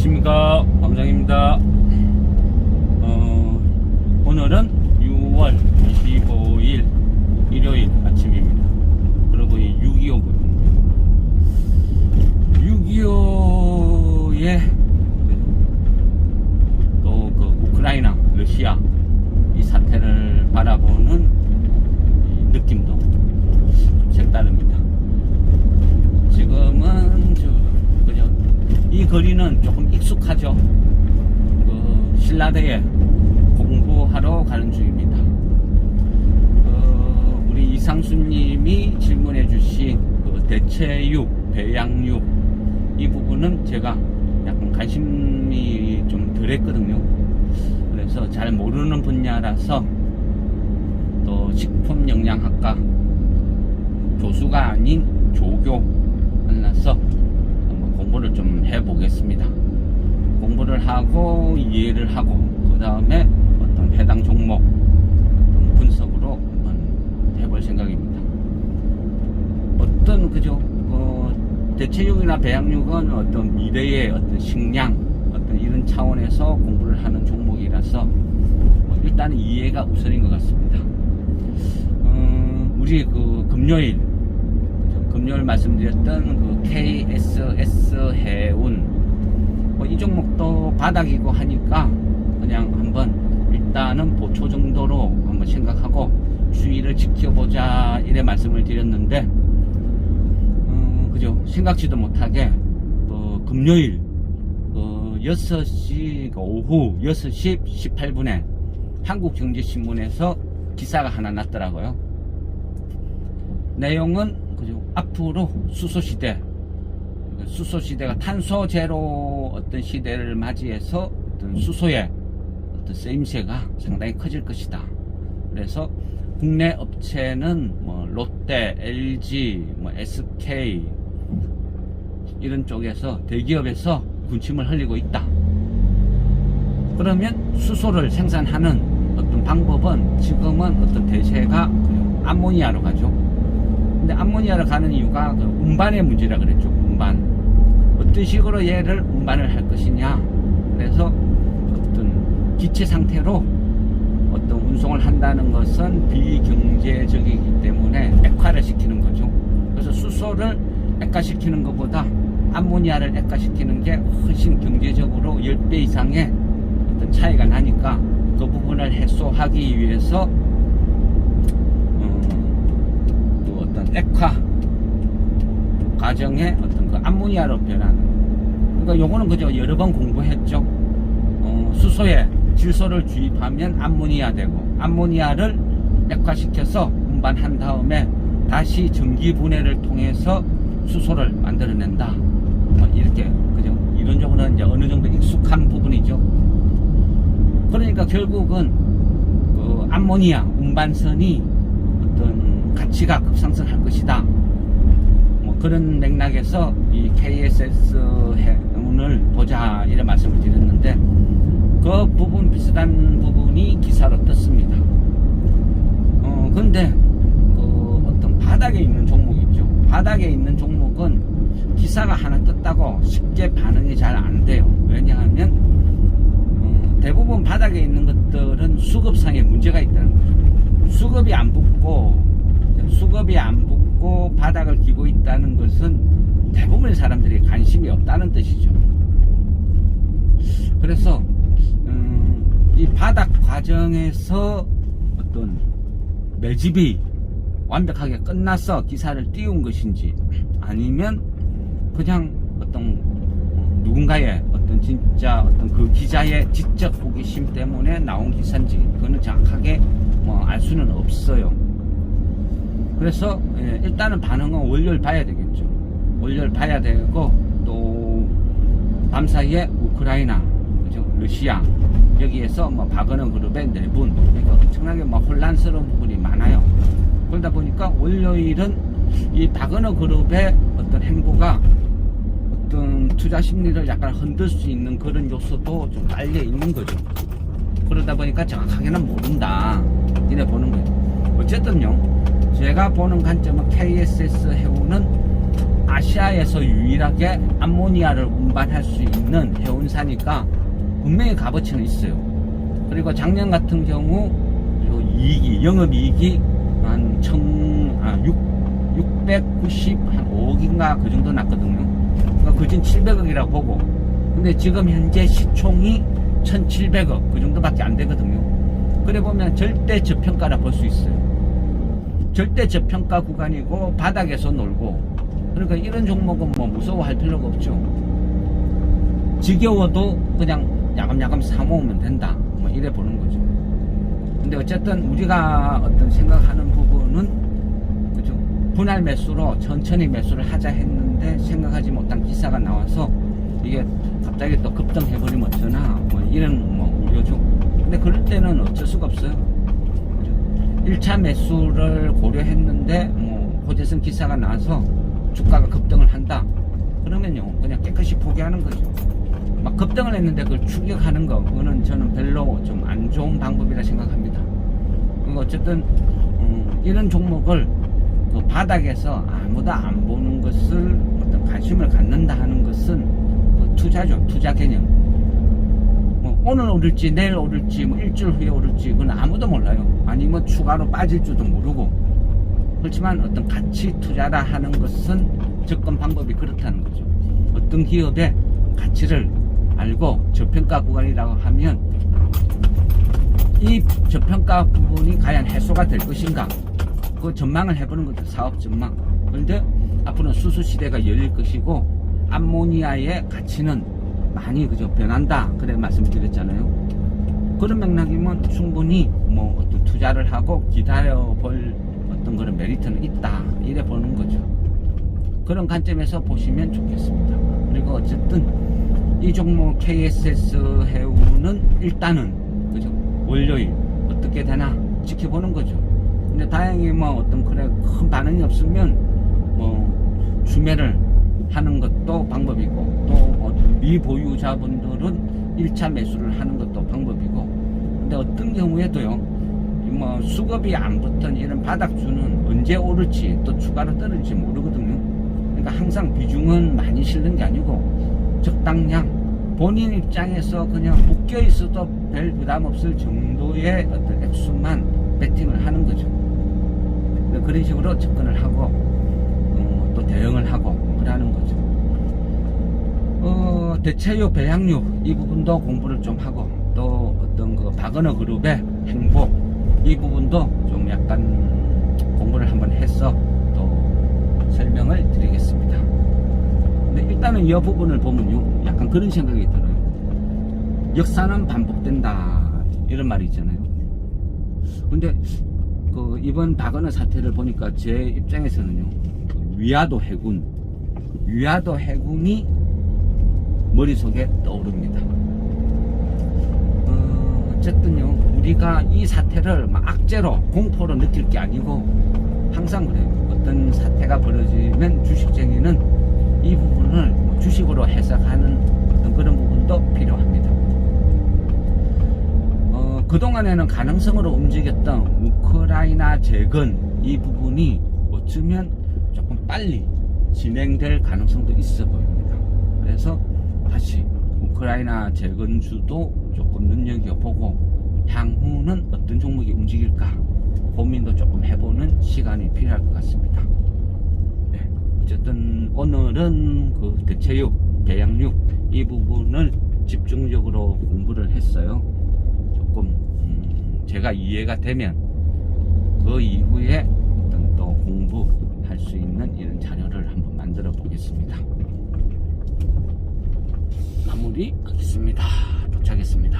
안녕하십니까, 광장입니다. 오늘은 6월 25일 일요일 아침입니다. 그리고 이 6.25거든요. 6.25에 또 그 우크라이나, 러시아 이 사태를 바라보는 이 느낌도 좀 색다릅니다. 지금은 이 거리는 조금 익숙하죠. 그 신라대에 공부하러 가는 중입니다. 우리 이상수님이 질문해 주신 그 대체육, 배양육 이 부분은 제가 약간 관심이 좀 덜했거든요. 그래서 잘 모르는 분야라서 또 식품영양학과 교수가 아닌 조교 만나서 공부를 좀 해보겠습니다. 공부를 하고 이해를 하고 그 다음에 어떤 해당 종목 어떤 분석으로 한번 해볼 생각입니다. 어떤 그죠? 대체육이나 배양육은 어떤 미래의 어떤 식량 어떤 이런 차원에서 공부를 하는 종목이라서 일단 이해가 우선인 것 같습니다. 우리 그 금요일 말씀드렸던 그 KSS 해운 이 종목도 바닥이고 하니까 그냥 한번 일단은 보초 정도로 한번 생각하고 주의를 지켜보자 이래 말씀을 드렸는데 그죠? 생각지도 못하게 금요일 6시 오후 6시 18분에 한국경제신문에서 기사가 하나 났더라고요. 내용은 그죠? 앞으로 수소시대가 탄소 제로 어떤 시대를 맞이해서 어떤 수소의 어떤 쓰임새가 상당히 커질 것이다. 그래서 국내 업체는 뭐 롯데, LG, 뭐 SK 이런 쪽에서 대기업에서 군침을 흘리고 있다. 그러면 수소를 생산하는 어떤 방법은 지금은 어떤 대세가 암모니아로 가죠. 근데 암모니아를 가는 이유가 그 운반의 문제라 그랬죠. 운반. 어떤 식으로 얘를 운반을 할 것이냐. 그래서 어떤 기체 상태로 어떤 운송을 한다는 것은 비경제적이기 때문에 액화를 시키는 거죠. 그래서 수소를 액화시키는 것보다 암모니아를 액화시키는 게 훨씬 경제적으로 10배 이상의 어떤 차이가 나니까 그 부분을 해소하기 위해서 액화 과정에 어떤 그 암모니아로 변하는. 그러니까 요거는 그저 여러 번 공부했죠. 수소에 질소를 주입하면 암모니아 되고, 암모니아를 액화시켜서 운반한 다음에 다시 전기 분해를 통해서 수소를 만들어낸다. 이렇게 그죠. 이론적으로는 이제 어느 정도 익숙한 부분이죠. 그러니까 결국은 그 암모니아 운반선이 어떤 가치가 급상승할 것이다. 뭐 그런 맥락에서 이 KSS 해운을 보자 이런 말씀을 드렸는데 그 부분 비슷한 부분이 기사로 떴습니다. 근데 그 어떤 바닥에 있는 종목 있죠. 바닥에 있는 종목은 기사가 하나 떴다고 쉽게 반응이 잘 안 돼요. 왜냐하면 대부분 바닥에 있는 것들은 수급상에 문제가 있다는 거죠. 수급이 안 붙고 바닥을 기고 있다는 것은 대부분의 사람들이 관심이 없다는 뜻이죠. 그래서 이 바닥 과정에서 어떤 매집이 완벽하게 끝나서 기사를 띄운 것인지 아니면 그냥 어떤 누군가의 어떤 진짜 어떤 그 기자의 지적 호기심 때문에 나온 기사인지 그거는 정확하게 알 수는 없어요. 그래서 일단은 반응은 월요일 봐야 되겠죠. 월요일 봐야 되고 또 밤사이에 우크라이나, 그죠? 러시아 여기에서 박은호 그룹의 내분, 그러니까 엄청나게 혼란스러운 부분이 많아요. 그러다 보니까 월요일은 이 박은호 그룹의 어떤 행보가 어떤 투자 심리를 약간 흔들 수 있는 그런 요소도 좀 깔려 있는 거죠. 그러다 보니까 정확하게는 모른다. 이래 보는 거예요. 어쨌든요. 제가 보는 관점은 KSS 해운은 아시아에서 유일하게 암모니아를 운반할 수 있는 해운사니까 분명히 값어치는 있어요. 그리고 작년 같은 경우 이익이, 영업이익이 한 695억인가 그 정도 났거든요. 그러니까 그진 700억이라고 보고, 근데 지금 현재 시총이 1700억 그 정도밖에 안 되거든요. 그래 보면 절대 저평가라 볼 수 있어요. 절대 저평가 구간이고 바닥에서 놀고, 그러니까 이런 종목은 뭐 무서워할 필요가 없죠. 지겨워도 그냥 야금야금 사모으면 된다, 뭐 이래 보는 거죠. 근데 어쨌든 우리가 어떤 생각하는 부분은, 그죠? 분할 매수로 천천히 매수를 하자 했는데 생각하지 못한 기사가 나와서 이게 갑자기 또 급등해버리면 어쩌나, 뭐 이런 뭐 우려죠. 근데 그럴 때는 어쩔 수가 없어요. 그죠? 1차 매수를 고려했는데 뭐 호재성 기사가 나와서 주가가 급등을 한다, 그러면요 그냥 깨끗이 포기하는 거죠. 막 급등을 했는데 그걸 추격하는 거, 그거는 저는 별로 좀 안 좋은 방법이라 생각합니다. 어쨌든 이런 종목을 그 바닥에서 아무도 안 보는 것을 어떤 관심을 갖는다 하는 것은 그 투자죠. 투자 개념. 뭐 오늘 오를지 내일 오를지 뭐 일주일 후에 오를지 그건 아무도 몰라요. 아니면 추가로 빠질 줄도 모르고. 그렇지만 어떤 가치 투자라 하는 것은 접근 방법이 그렇다는 거죠. 어떤 기업의 가치를 알고 저평가 구간이라고 하면 이 저평가 부분이 과연 해소가 될 것인가, 그 전망을 해보는 것도 사업 전망. 그런데 앞으로는 수소 시대가 열릴 것이고 암모니아의 가치는 많이 그저 변한다, 그래 말씀드렸잖아요. 그런 맥락이면 충분히 뭐 어떤 투자를 하고 기다려볼 어떤 그런 메리트는 있다, 이래 보는 거죠. 그런 관점에서 보시면 좋겠습니다. 그리고 어쨌든 이 종목 KSS 해운은 일단은 그죠, 월요일 어떻게 되나 지켜보는 거죠. 근데 다행히 뭐 어떤 그래 큰 반응이 없으면 뭐 주매를 하는 것도 방법이고, 또 어떤 미보유자분들은 1차 매수를 하는 것도 방법이고. 근데 어떤 경우에도요, 뭐 수급이 안 붙은 이런 바닥주는 언제 오를지 또 추가로 떨어질지 모르거든요. 그러니까 항상 비중은 많이 실는 게 아니고 적당량, 본인 입장에서 그냥 묶여 있어도 별 부담 없을 정도의 어떤 액수만 베팅을 하는 거죠. 그런 식으로 접근을 하고 또 대응을 하고 그러는 거죠. 대체육, 배양육 이 부분도 공부를 좀 하고, 또 어떤 그 박은호 그룹의 행복 이 부분도 좀 약간 공부를 한번 해서 또 설명을 드리겠습니다. 근데 일단은 이 부분을 보면요, 약간 그런 생각이 들어요. 역사는 반복된다, 이런 말이 있잖아요. 근데 그 이번 박은호 사태를 보니까 제 입장에서는요, 위화도 해군이 머릿속에 떠오릅니다. 어쨌든요, 우리가 이 사태를 막 악재로 공포로 느낄 게 아니고 항상 그래요. 어떤 사태가 벌어지면 주식쟁이는 이 부분을 주식으로 해석하는 어떤 그런 부분도 필요합니다. 그동안에는 가능성으로 움직였던 우크라이나 재건 이 부분이 어쩌면 조금 빨리 진행될 가능성도 있어 보입니다. 그래서 다시 우크라이나 재건주도 조금 눈여겨보고 향후는 어떤 종목이 움직일까 고민도 조금 해보는 시간이 필요할 것 같습니다. 네, 어쨌든 오늘은 그 대체육, 배양육 이 부분을 집중적으로 공부를 했어요. 조금 제가 이해가 되면 그 이후에 어떤 또 공부할 수 있는 이런 자료를 한번 만들어 보겠습니다. 마무리 하겠습니다. 도착했습니다.